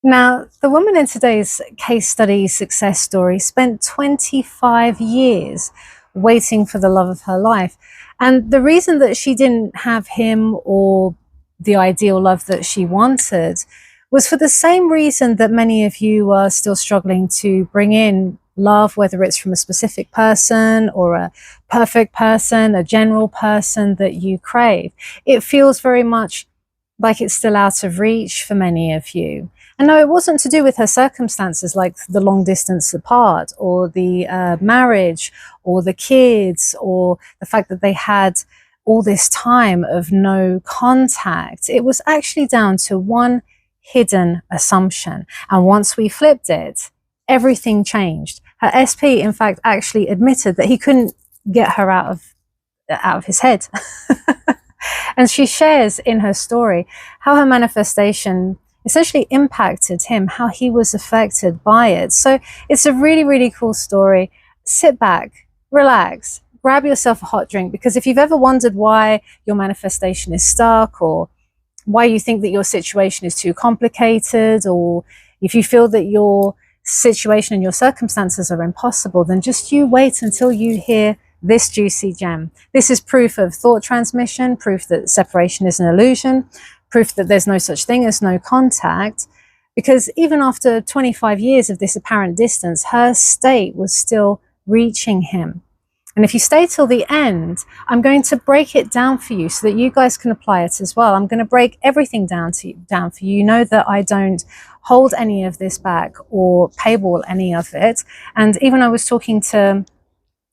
Now, the woman in today's case study success story spent 25 years waiting for the love of her life. And the reason that she didn't have him or the ideal love that she wanted was for the same reason that many of you are still struggling to bring in love, whether it's from a specific person or a perfect person, a general person that you crave. It feels very much like it's still out of reach for many of you. And no, it wasn't to do with her circumstances, like the long distance apart, or the marriage, or the kids, or the fact that they had all this time of no contact. It was actually down to one hidden assumption. And once we flipped it, everything changed. Her SP, in fact, actually admitted that he couldn't get her out of his head. And she shares in her story how her manifestation essentially impacted him, how he was affected by it. So it's a really, really cool story. Sit back, relax, grab yourself a hot drink, because if you've ever wondered why your manifestation is stuck, or why you think that your situation is too complicated, or if you feel that your situation and your circumstances are impossible, then just you wait until you hear this juicy gem. This is proof of thought transmission, proof that separation is an illusion, proof that there's no such thing as no contact, because even after 25 years of this apparent distance, her state was still reaching him. And if you stay till the end, I'm going to break it down for you so that you guys can apply it as well. I'm going to break everything down for you. You know that I don't hold any of this back or paywall any of it. And even I was talking to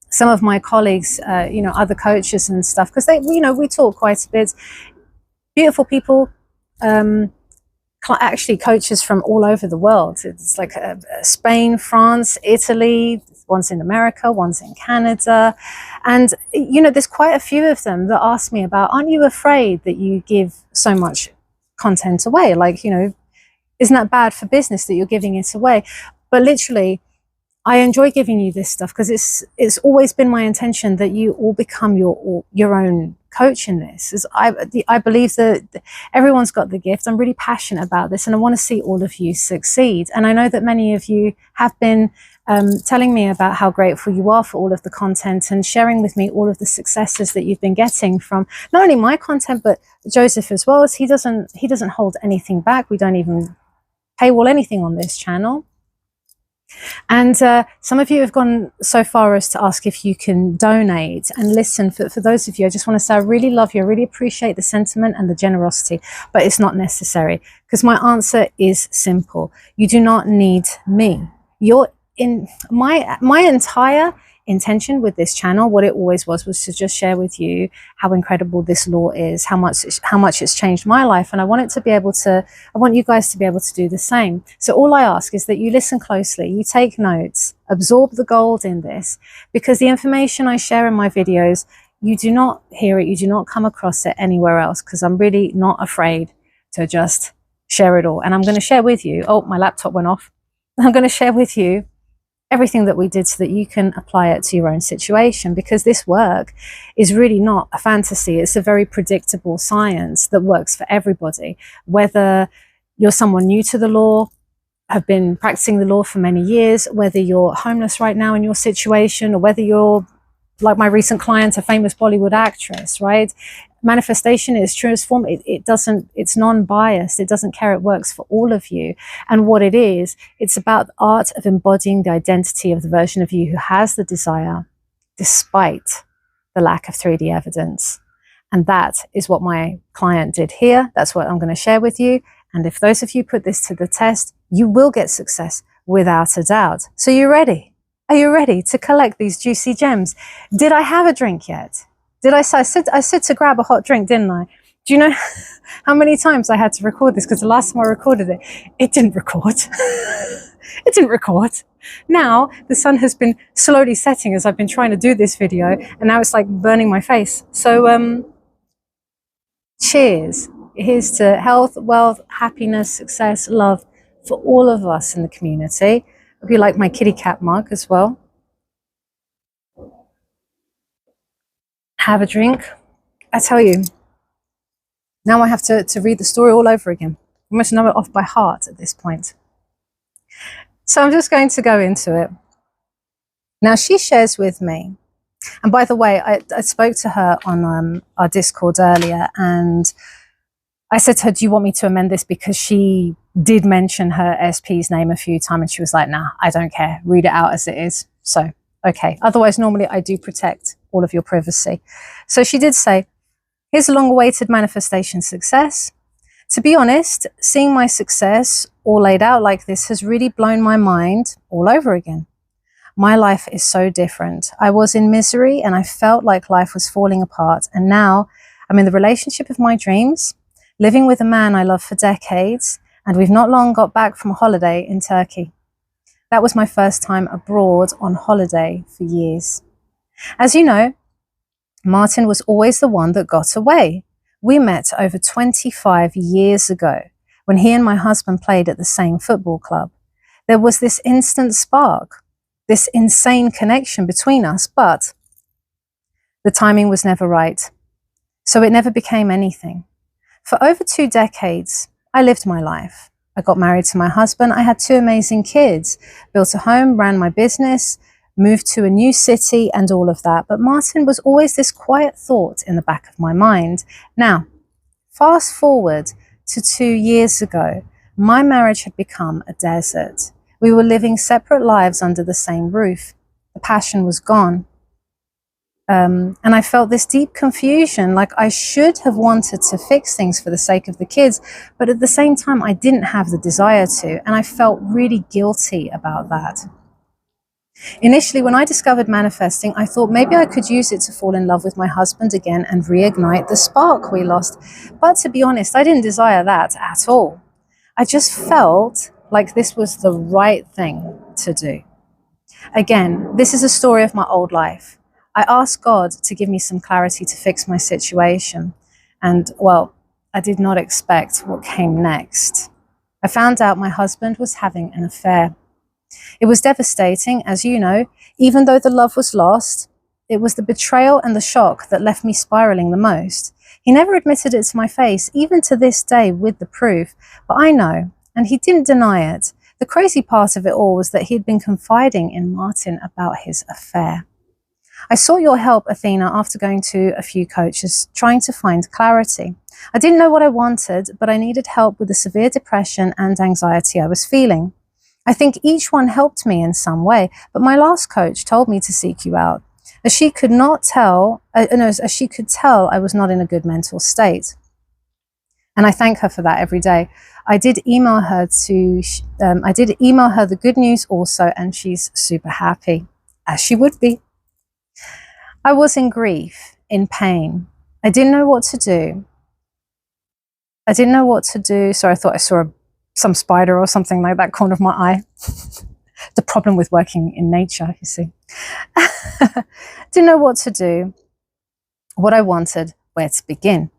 some of my colleagues, other coaches and stuff, because we talk quite a bit. Beautiful people, actually coaches from all over the world. It's like Spain, France, Italy, one's in America, one's in Canada. And, there's quite a few of them that ask me about, aren't you afraid that you give so much content away? Like, isn't that bad for business that you're giving it away? But literally, I enjoy giving you this stuff because it's always been my intention that you all become your own coach in this. I believe that everyone's got the gift. I'm really passionate about this, and I want to see all of you succeed. And I know that many of you have been telling me about how grateful you are for all of the content and sharing with me all of the successes that you've been getting from not only my content, but Joseph as well. As he doesn't hold anything back. We don't even paywall anything on this channel. And some of you have gone so far as to ask if you can donate. And listen, for those of you, I just want to say I really love you. I really appreciate the sentiment and the generosity, but it's not necessary, because my answer is simple. You do not need me. You're in my entire intention with this channel, what it always was to just share with you how incredible this law is, how much it's changed my life. And I want you guys to be able to do the same. So all I ask is that you listen closely, you take notes, absorb the gold in this, because the information I share in my videos, you do not hear it, you do not come across it anywhere else, because I'm really not afraid to just share it all. And I'm going to share with you, oh, my laptop went off. I'm going to share with you everything that we did so that you can apply it to your own situation, because this work is really not a fantasy. It's a very predictable science that works for everybody, whether you're someone new to the law, have been practicing the law for many years, whether you're homeless right now in your situation, or whether you're, like my recent client, a famous Bollywood actress, right? Manifestation is transformative. It's non-biased. It doesn't care. It works for all of you. And what it is, it's about the art of embodying the identity of the version of you who has the desire, despite the lack of 3D evidence. And that is what my client did here. That's what I'm going to share with you. And if those of you put this to the test, you will get success without a doubt. So you ready? Are you ready to collect these juicy gems? Did I have a drink yet? Did I said to grab a hot drink, didn't I? Do you know how many times I had to record this? Because the last time I recorded it, it didn't record. It didn't record. Now the sun has been slowly setting as I've been trying to do this video, and now it's like burning my face. So cheers. Here's to health, wealth, happiness, success, love for all of us in the community. Hope you like my kitty cat mug as well. Have a drink. I tell you, now I have to read the story all over again. I must know it off by heart at this point. So I'm just going to go into it. Now, she shares with me, and by the way, I spoke to her on our Discord earlier, and I said to her, do you want me to amend this? Because she did mention her SP's name a few times, and she was like, nah, I don't care. Read it out as it is. So, okay. Otherwise, normally I do protect all of your privacy. So she did say, here's a long-awaited manifestation success. To be honest, seeing my success all laid out like this has really blown my mind all over again. My life is so different. I was in misery and I felt like life was falling apart. And now I'm in the relationship of my dreams, living with a man I love for decades, and we've not long got back from a holiday in Turkey. That was my first time abroad on holiday for years. As you know, Martin was always the one that got away. We met over 25 years ago when he and my husband played at the same football club. There was this instant spark, this insane connection between us, but the timing was never right. So it never became anything. For over 2 decades, I lived my life. I got married to my husband. I had 2 amazing kids, built a home, ran my business, moved to a new city and all of that. But Martin was always this quiet thought in the back of my mind. Now, fast forward to 2 years ago, my marriage had become a desert. We were living separate lives under the same roof. The passion was gone. And I felt this deep confusion, like I should have wanted to fix things for the sake of the kids, but at the same time, I didn't have the desire to, and I felt really guilty about that. Initially, when I discovered manifesting, I thought maybe I could use it to fall in love with my husband again and reignite the spark we lost. But to be honest, I didn't desire that at all. I just felt like this was the right thing to do. Again, this is a story of my old life. I asked God to give me some clarity to fix my situation. And, well, I did not expect what came next. I found out my husband was having an affair. It was devastating, as you know. Even though the love was lost, it was the betrayal and the shock that left me spiraling the most. He never admitted it to my face, even to this day with the proof, but I know, and he didn't deny it. The crazy part of it all was that he had been confiding in Martin about his affair. I sought your help, Athena, after going to a few coaches, trying to find clarity. I didn't know what I wanted, but I needed help with the severe depression and anxiety I was feeling. I think each one helped me in some way, but my last coach told me to seek you out, as she could tell I was not in a good mental state. And I thank her for that every day. I did email her the good news also, and she's super happy, as she would be. I was in grief, in pain. I didn't know what to do. Sorry, I thought I saw some spider or something like that corner of my eye. The problem with working in nature, you see. Didn't know what to do, what I wanted, where to begin.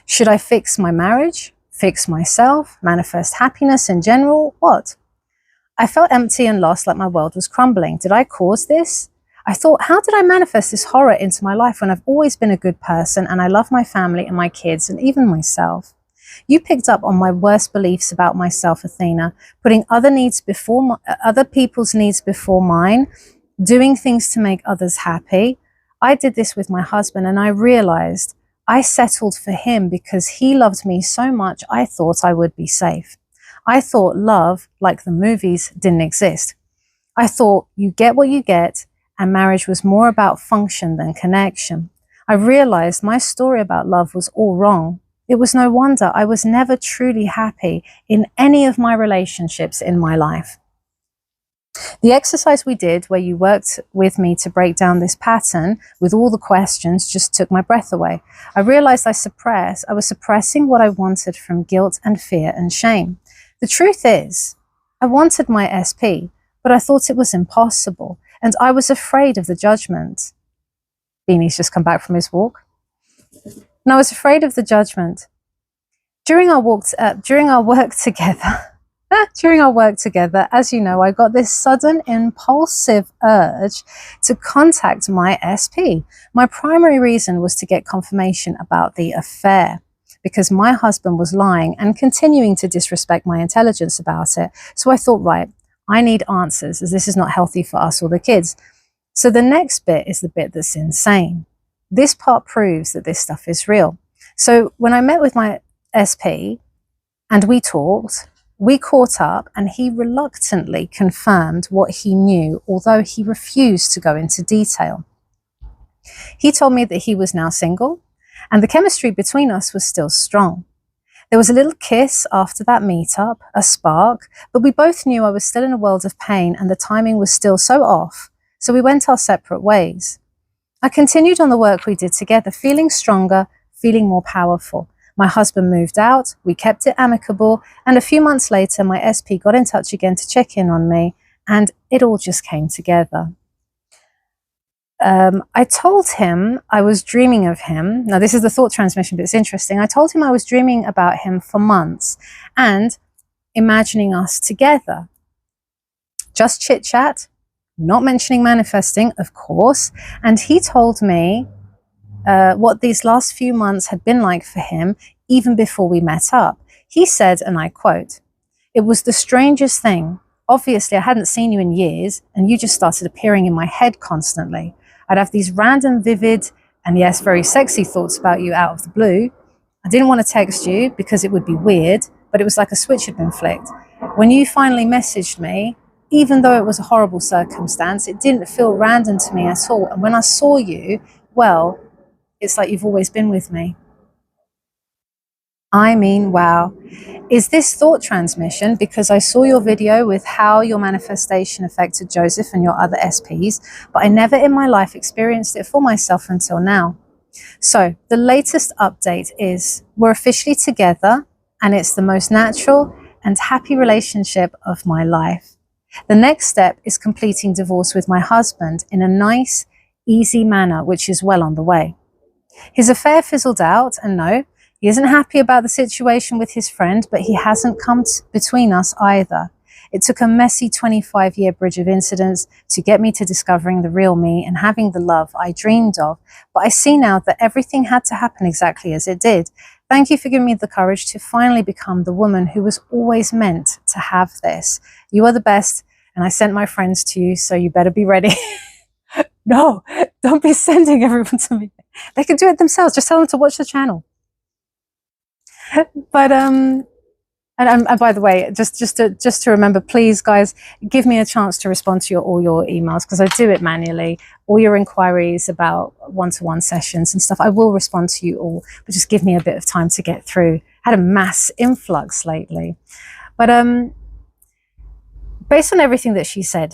Should I fix my marriage, fix myself, manifest happiness in general? What? I felt empty and lost, like my world was crumbling. Did I cause this? I thought, how did I manifest this horror into my life when I've always been a good person and I love my family and my kids and even myself? You picked up on my worst beliefs about myself, Athena, putting other people's needs before mine, doing things to make others happy. I did this with my husband, and I realized I settled for him because he loved me so much I thought I would be safe. I thought love, like the movies, didn't exist. I thought you get what you get, and marriage was more about function than connection. I realized my story about love was all wrong. It was no wonder I was never truly happy in any of my relationships in my life. The exercise we did, where you worked with me to break down this pattern with all the questions, just took my breath away. I realized I was suppressing what I wanted from guilt and fear and shame. The truth is, I wanted my SP, but I thought it was impossible, and I was afraid of the judgment. Beanie's just come back from his walk. And I was afraid of the judgment. During our work together, as you know, I got this sudden impulsive urge to contact my SP. My primary reason was to get confirmation about the affair, because my husband was lying and continuing to disrespect my intelligence about it. So I thought, right, I need answers, as this is not healthy for us or the kids. So the next bit is the bit that's insane. This part proves that this stuff is real. So when I met with my SP and we talked, we caught up, and he reluctantly confirmed what he knew, although he refused to go into detail. He told me that he was now single, and the chemistry between us was still strong. There was a little kiss after that meetup, a spark, but we both knew I was still in a world of pain and the timing was still so off, so we went our separate ways. I continued on the work we did together, feeling stronger, feeling more powerful. My husband moved out, we kept it amicable, and a few months later my SP got in touch again to check in on me, and it all just came together. I told him I was dreaming of him. Now, this is the thought transmission, but it's interesting. I told him I was dreaming about him for months and imagining us together. Just chit chat, not mentioning manifesting, of course. And he told me what these last few months had been like for him, even before we met up. He said, and I quote, "It was the strangest thing. Obviously, I hadn't seen you in years, and you just started appearing in my head constantly. I'd have these random, vivid, and yes, very sexy thoughts about you out of the blue. I didn't want to text you because it would be weird, but it was like a switch had been flicked. When you finally messaged me, even though it was a horrible circumstance, it didn't feel random to me at all. And when I saw you, well, it's like you've always been with me." I mean, wow. Is this thought transmission because I saw your video with how your manifestation affected Joseph and your other SPs, but I never in my life experienced it for myself until now? So the latest update is we're officially together, and it's the most natural and happy relationship of my life. The next step is completing divorce with my husband in a nice, easy manner, which is well on the way. His affair fizzled out, and no, he isn't happy about the situation with his friend, but he hasn't come between us either. It took a messy 25-year bridge of incidents to get me to discovering the real me and having the love I dreamed of. But I see now that everything had to happen exactly as it did. Thank you for giving me the courage to finally become the woman who was always meant to have this. You are the best, and I sent my friends to you, so you better be ready. No, don't be sending everyone to me. They can do it themselves. Just tell them to watch the channel. But and by the way, just to remember, please, guys, give me a chance to respond to all your emails, because I do it manually. All your inquiries about one-to-one sessions and stuff, I will respond to you all, but just give me a bit of time to get through. Had a mass influx lately, but based on everything that she said,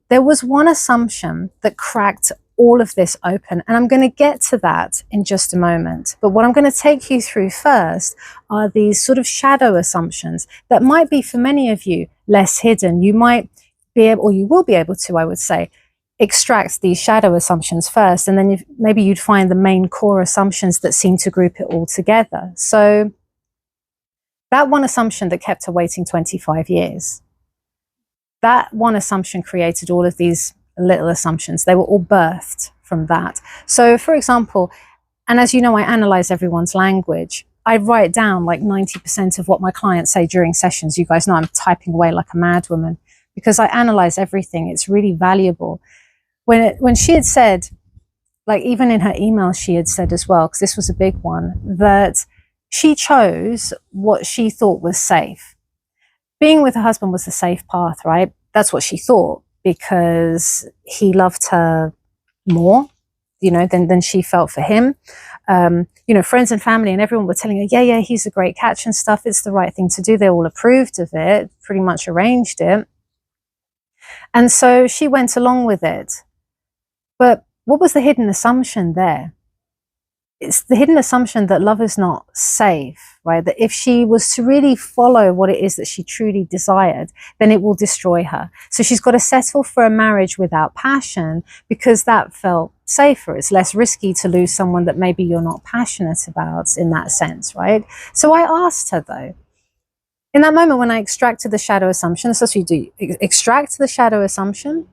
there was one assumption that cracked all of this open, and I'm going to get to that in just a moment. But what I'm going to take you through first are these sort of shadow assumptions that might be, for many of you, less hidden. You might be able, or you will be able to, I would say, extract these shadow assumptions first, and then maybe you'd find the main core assumptions that seem to group it all together. So that one assumption that kept her waiting 25 years, that one assumption created all of these little assumptions. They were all birthed from that. So for example, and as you know, I analyze everyone's language. I write down like 90% of what my clients say during sessions. You guys know I'm typing away like a madwoman because I analyze everything. It's really valuable. When she had said, like even in her email, she had said as well, because this was a big one, that she chose what she thought was safe. Being with her husband was the safe path, right? That's what she thought, because he loved her more, you know, than she felt for him. You know, friends and family and everyone were telling her, yeah, he's a great catch and stuff. It's the right thing to do. They all approved of it, pretty much arranged it. And so she went along with it. But what was the hidden assumption there? It's the hidden assumption that love is not safe, right? That if she was to really follow what it is that she truly desired, then it will destroy her. So she's got to settle for a marriage without passion because that felt safer. It's less risky to lose someone that maybe you're not passionate about in that sense, right? So I asked her though, in that moment when I extracted the shadow assumption, that's what you do, extract the shadow assumption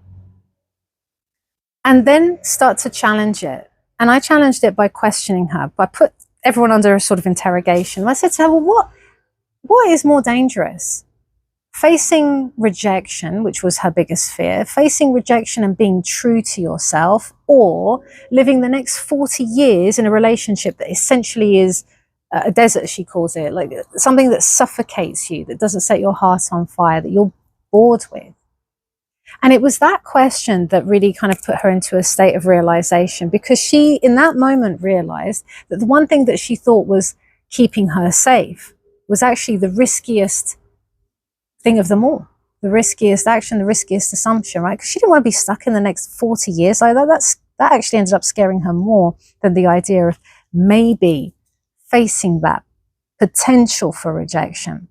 and then start to challenge it. And I challenged it by questioning her. I put everyone under a sort of interrogation. I said to her, well, what is more dangerous? facing rejection, which was her biggest fear, facing rejection and being true to yourself, or living the next 40 years in a relationship that essentially is a desert, she calls it, like something that suffocates you, that doesn't set your heart on fire, that you're bored with. And it was that question that really kind of put her into a state of realization, because she, in that moment, realized that the one thing that she thought was keeping her safe was actually the riskiest thing of them all, the riskiest action, the riskiest assumption, right? Because she didn't want to be stuck in the next 40 years like that. That actually ended up scaring her more than the idea of maybe facing that potential for rejection.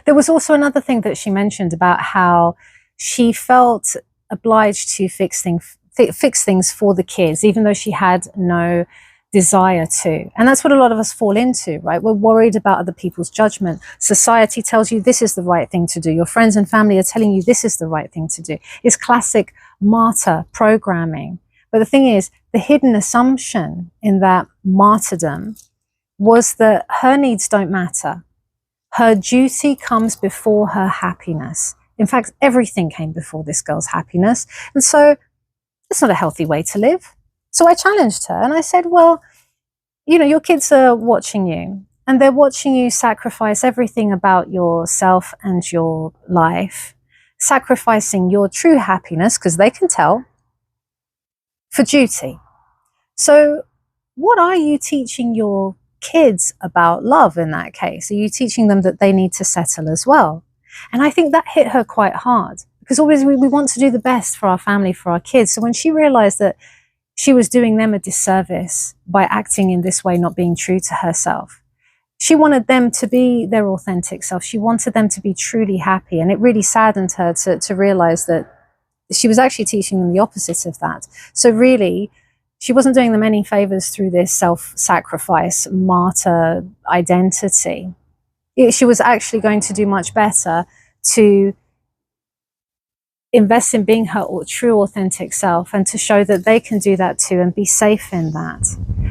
There was also another thing that she mentioned about how she felt obliged to fix things for the kids, even though she had no desire to. And that's what a lot of us fall into, right? We're worried about other people's judgment. Society tells you this is the right thing to do. Your friends and family are telling you this is the right thing to do. It's classic martyr programming. But the thing is, the hidden assumption in that martyrdom was that her needs don't matter. Her duty comes before her happiness. In fact, everything came before this girl's happiness. And so it's not a healthy way to live. So I challenged her and I said, well, you know, your kids are watching you and they're watching you sacrifice everything about yourself and your life, sacrificing your true happiness, because they can tell, for duty. So what are you teaching your kids about love in that case? Are you teaching them that they need to settle as well? And I think that hit her quite hard, because always we want to do the best for our family, for our kids. So when she realized that she was doing them a disservice by acting in this way, not being true to herself, she wanted them to be their authentic self. She wanted them to be truly happy. And it really saddened her to realize that she was actually teaching them the opposite of that. So really, she wasn't doing them any favors through this self-sacrifice, martyr identity. She was actually going to do much better to invest in being her true authentic self, and to show that they can do that too and be safe in that.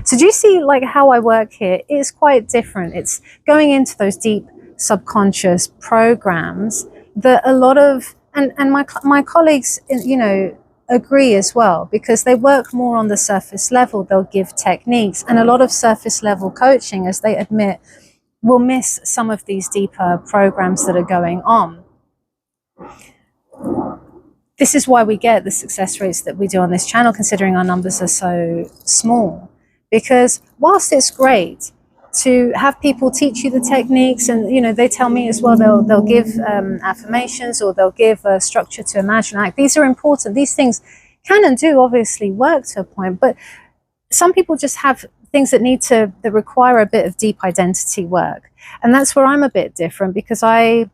So do you see like how I work here is quite different. It's going into those deep subconscious programs that a lot of, and my colleagues, you know, agree as well, because they work more on the surface level. They'll give techniques, and a lot of surface level coaching, as they admit, will miss some of these deeper programs that are going on. This is why we get the success rates that we do on this channel, considering our numbers are so small. Because whilst it's great to have people teach you the techniques, and you know, they tell me as well, they'll give affirmations, or they'll give a structure to imagine act. These are important. These things can and do obviously work to a point, but some people just have things that require a bit of deep identity work. And that's where I'm a bit different, because I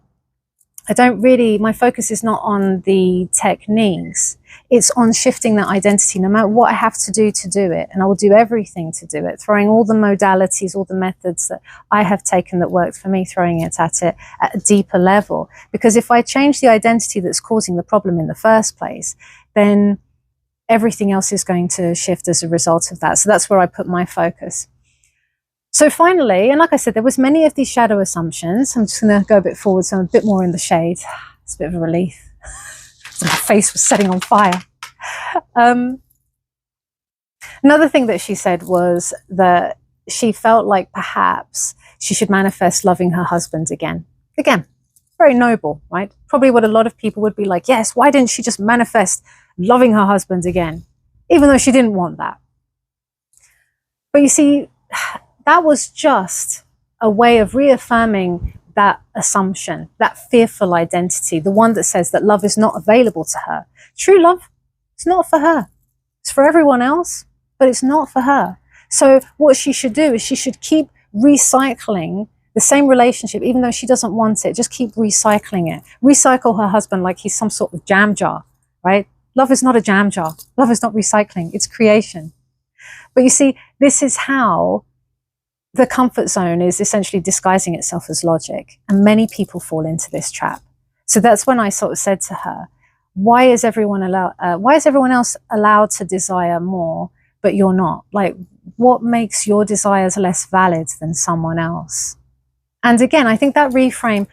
don't really, my focus is not on the techniques. It's on shifting that identity, no matter what I have to do it. And I will do everything to do it, throwing all the modalities, all the methods that I have taken that worked for me, throwing it at a deeper level. Because if I change the identity that's causing the problem in the first place, then everything else is going to shift as a result of that. So that's where I put my focus. So finally, and like I said, there was many of these shadow assumptions. I'm just going to go a bit forward, so I'm a bit more in the shade. It's a bit of a relief. My face was setting on fire. Another thing that she said was that she felt like perhaps she should manifest loving her husband again. Again, very noble, right? Probably what a lot of people would be like, yes, why didn't she just manifest loving her husband again, even though she didn't want that? But you see, that was just a way of reaffirming that assumption, that fearful identity, the one that says that love is not available to her. True love, it's not for her. It's for everyone else, but it's not for her. So what she should do is she should keep recycling the same relationship, even though she doesn't want it. Just keep recycling it. Recycle her husband like he's some sort of jam jar, right? Love is not a jam jar. Love is not recycling. It's creation. But you see, this is how the comfort zone is essentially disguising itself as logic. And many people fall into this trap. So that's when I sort of said to her, why is everyone else allowed to desire more, but you're not? Like, what makes your desires less valid than someone else? And again, I think that reframe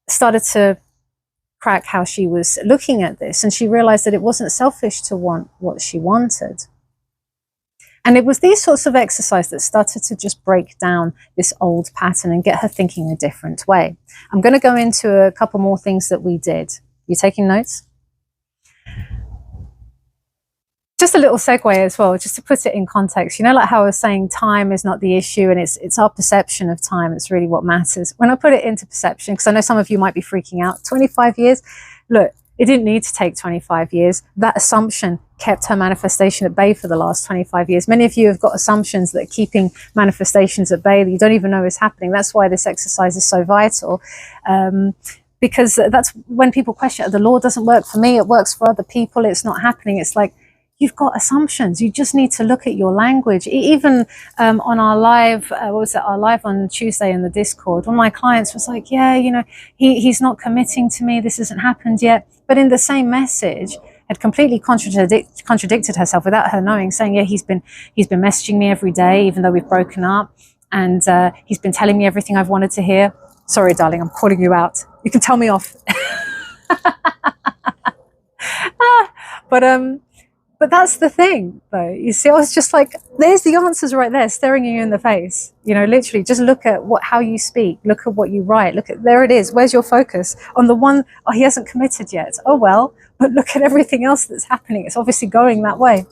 started to crack how she was looking at this, and she realized that it wasn't selfish to want what she wanted. And it was these sorts of exercise that started to just break down this old pattern and get her thinking a different way. I'm going to go into a couple more things that we did. You taking notes? Just a little segue as well, just to put it in context. You know, like how I was saying, time is not the issue, and it's our perception of time that's really what matters. When I put it into perception, because I know some of you might be freaking out, 25 years, look, it didn't need to take 25 years. That assumption kept her manifestation at bay for the last 25 years. Many of you have got assumptions that are keeping manifestations at bay that you don't even know is happening. That's why this exercise is so vital. Because that's when people question, the law doesn't work for me, it works for other people, it's not happening. It's like, you've got assumptions. You just need to look at your language. Even on our live, our live on Tuesday in the Discord, one of my clients was like, yeah, you know, he's not committing to me. This hasn't happened yet. But in the same message, had completely contradicted herself without her knowing, saying, yeah, he's been messaging me every day, even though we've broken up. And he's been telling me everything I've wanted to hear. Sorry, darling, I'm calling you out. You can tell me off. But that's the thing, though. You see, I was just like, there's the answers right there, staring you in the face. You know, literally, just look at how you speak. Look at what you write. Look at, there it is. Where's your focus? On the one, oh, he hasn't committed yet. Oh, well, but look at everything else that's happening. It's obviously going that way.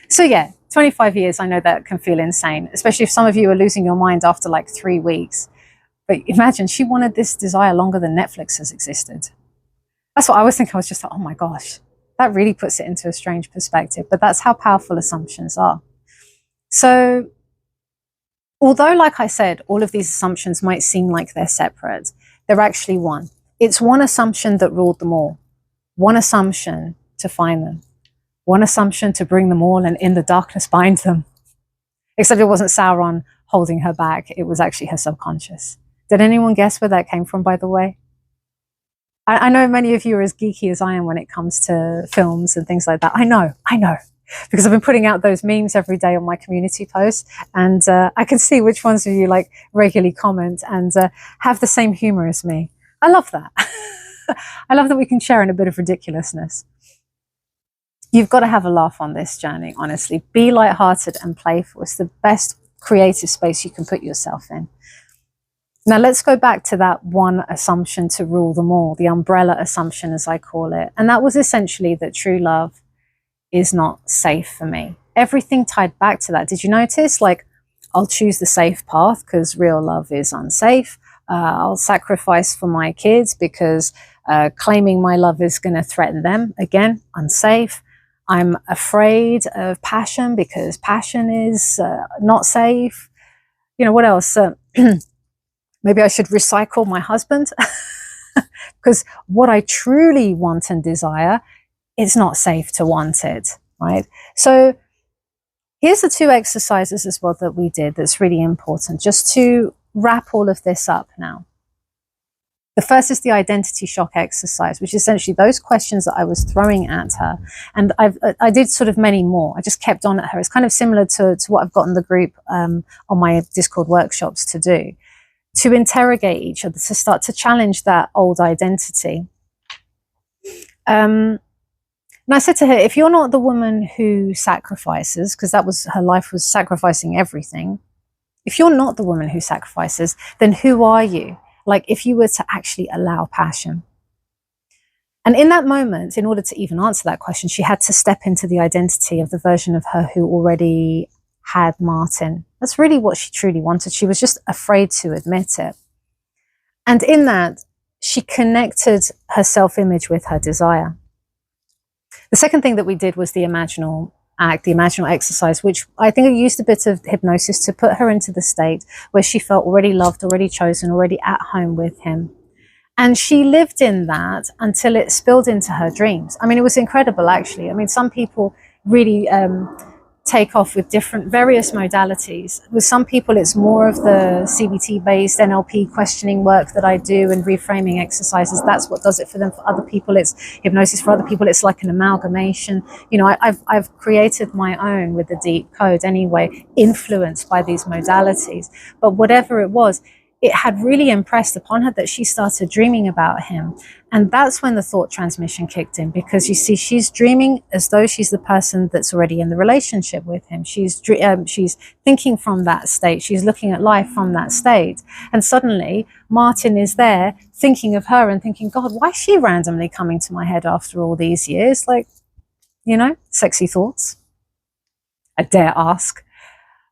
So yeah, 25 years, I know that can feel insane, especially if some of you are losing your mind after like 3 weeks. But imagine, she wanted this desire longer than Netflix has existed. That's what I was thinking. I was just like, oh my gosh. That really puts it into a strange perspective, but that's how powerful assumptions are. So, although, like I said, all of these assumptions might seem like they're separate, they're actually one. It's one assumption that ruled them all. One assumption to find them. One assumption to bring them all and in the darkness bind them. Except it wasn't Sauron holding her back. It was actually her subconscious. Did anyone guess where that came from, by the way? I know many of you are as geeky as I am when it comes to films and things like that. I know, because I've been putting out those memes every day on my community posts, and I can see which ones of you like regularly comment and have the same humor as me. I love that. I love that we can share in a bit of ridiculousness. You've got to have a laugh on this journey, honestly. Be lighthearted and playful. It's the best creative space you can put yourself in. Now, let's go back to that one assumption to rule them all, the umbrella assumption, as I call it. And that was essentially that true love is not safe for me. Everything tied back to that. Did you notice? Like, I'll choose the safe path because real love is unsafe. I'll sacrifice for my kids because claiming my love is going to threaten them. Again, unsafe. I'm afraid of passion because passion is not safe. You know, what else? Maybe I should recycle my husband because what I truly want and desire, it's not safe to want it, right? So here's the 2 exercises as well that we did that's really important, just to wrap all of this up now. The first is the identity shock exercise, which is essentially those questions that I was throwing at her. And I did sort of many more. I just kept on at her. It's kind of similar to what I've got in the group on my Discord workshops to do. To interrogate each other, to start to challenge that old identity. And I said to her, if you're not the woman who sacrifices, because that was her life, was sacrificing everything. If you're not the woman who sacrifices, then who are you? Like, if you were to actually allow passion. And in that moment, in order to even answer that question, she had to step into the identity of the version of her who already had Martin. That's really what she truly wanted. She was just afraid to admit it. And in that, she connected her self-image with her desire. The second thing that we did was the imaginal act, the imaginal exercise, which I think I used a bit of hypnosis to put her into the state where she felt already loved, already chosen, already at home with him. And she lived in that until it spilled into her dreams. I mean, it was incredible, actually. I mean, some people really take off with various modalities. With some people, it's more of the CBT-based NLP questioning work that I do and reframing exercises. That's what does it for them. For other people, it's hypnosis. For other people, it's like an amalgamation. You know, I've created my own with the deep code anyway, influenced by these modalities. But whatever it was, it had really impressed upon her that she started dreaming about him. And that's when the thought transmission kicked in, because you see, she's dreaming as though she's the person that's already in the relationship with him. She's thinking from that state. She's looking at life from that state. And suddenly Martin is there thinking of her and thinking, God, why is she randomly coming to my head after all these years? Like, you know, sexy thoughts. I dare ask.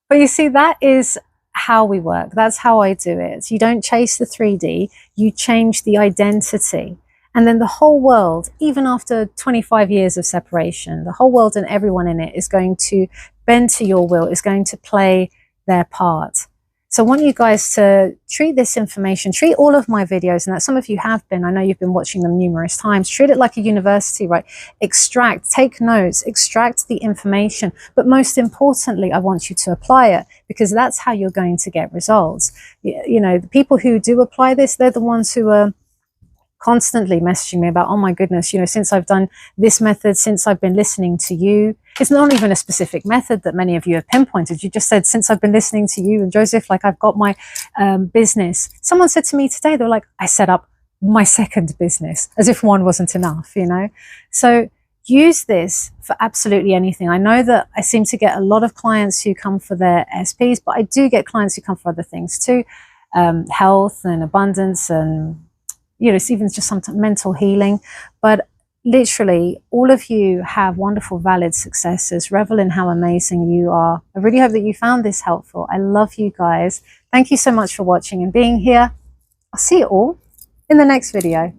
But you see, that is how we work. That's how I do it. You don't chase the 3D, you change the identity. And then the whole world, even after 25 years of separation, the whole world and everyone in it is going to bend to your will, is going to play their part. So I want you guys to treat this information, treat all of my videos, and that some of you have been, I know you've been watching them numerous times, treat it like a university, right? Extract, take notes, extract the information. But most importantly, I want you to apply it, because that's how you're going to get results. You know, the people who do apply this, they're the ones who are constantly messaging me about, oh my goodness, you know, since I've done this method, since I've been listening to you. It's not even a specific method that many of you have pinpointed. You just said, since I've been listening to you and Joseph, like I've got my business. Someone said to me today, they were like, I set up my second business, as if one wasn't enough, you know? So use this for absolutely anything. I know that I seem to get a lot of clients who come for their SPs, but I do get clients who come for other things too. Health and abundance, and you know, it's even just some mental healing. But literally, all of you have wonderful, valid successes. Revel in how amazing you are. I really hope that you found this helpful. I love you guys. Thank you so much for watching and being here. I'll see you all in the next video.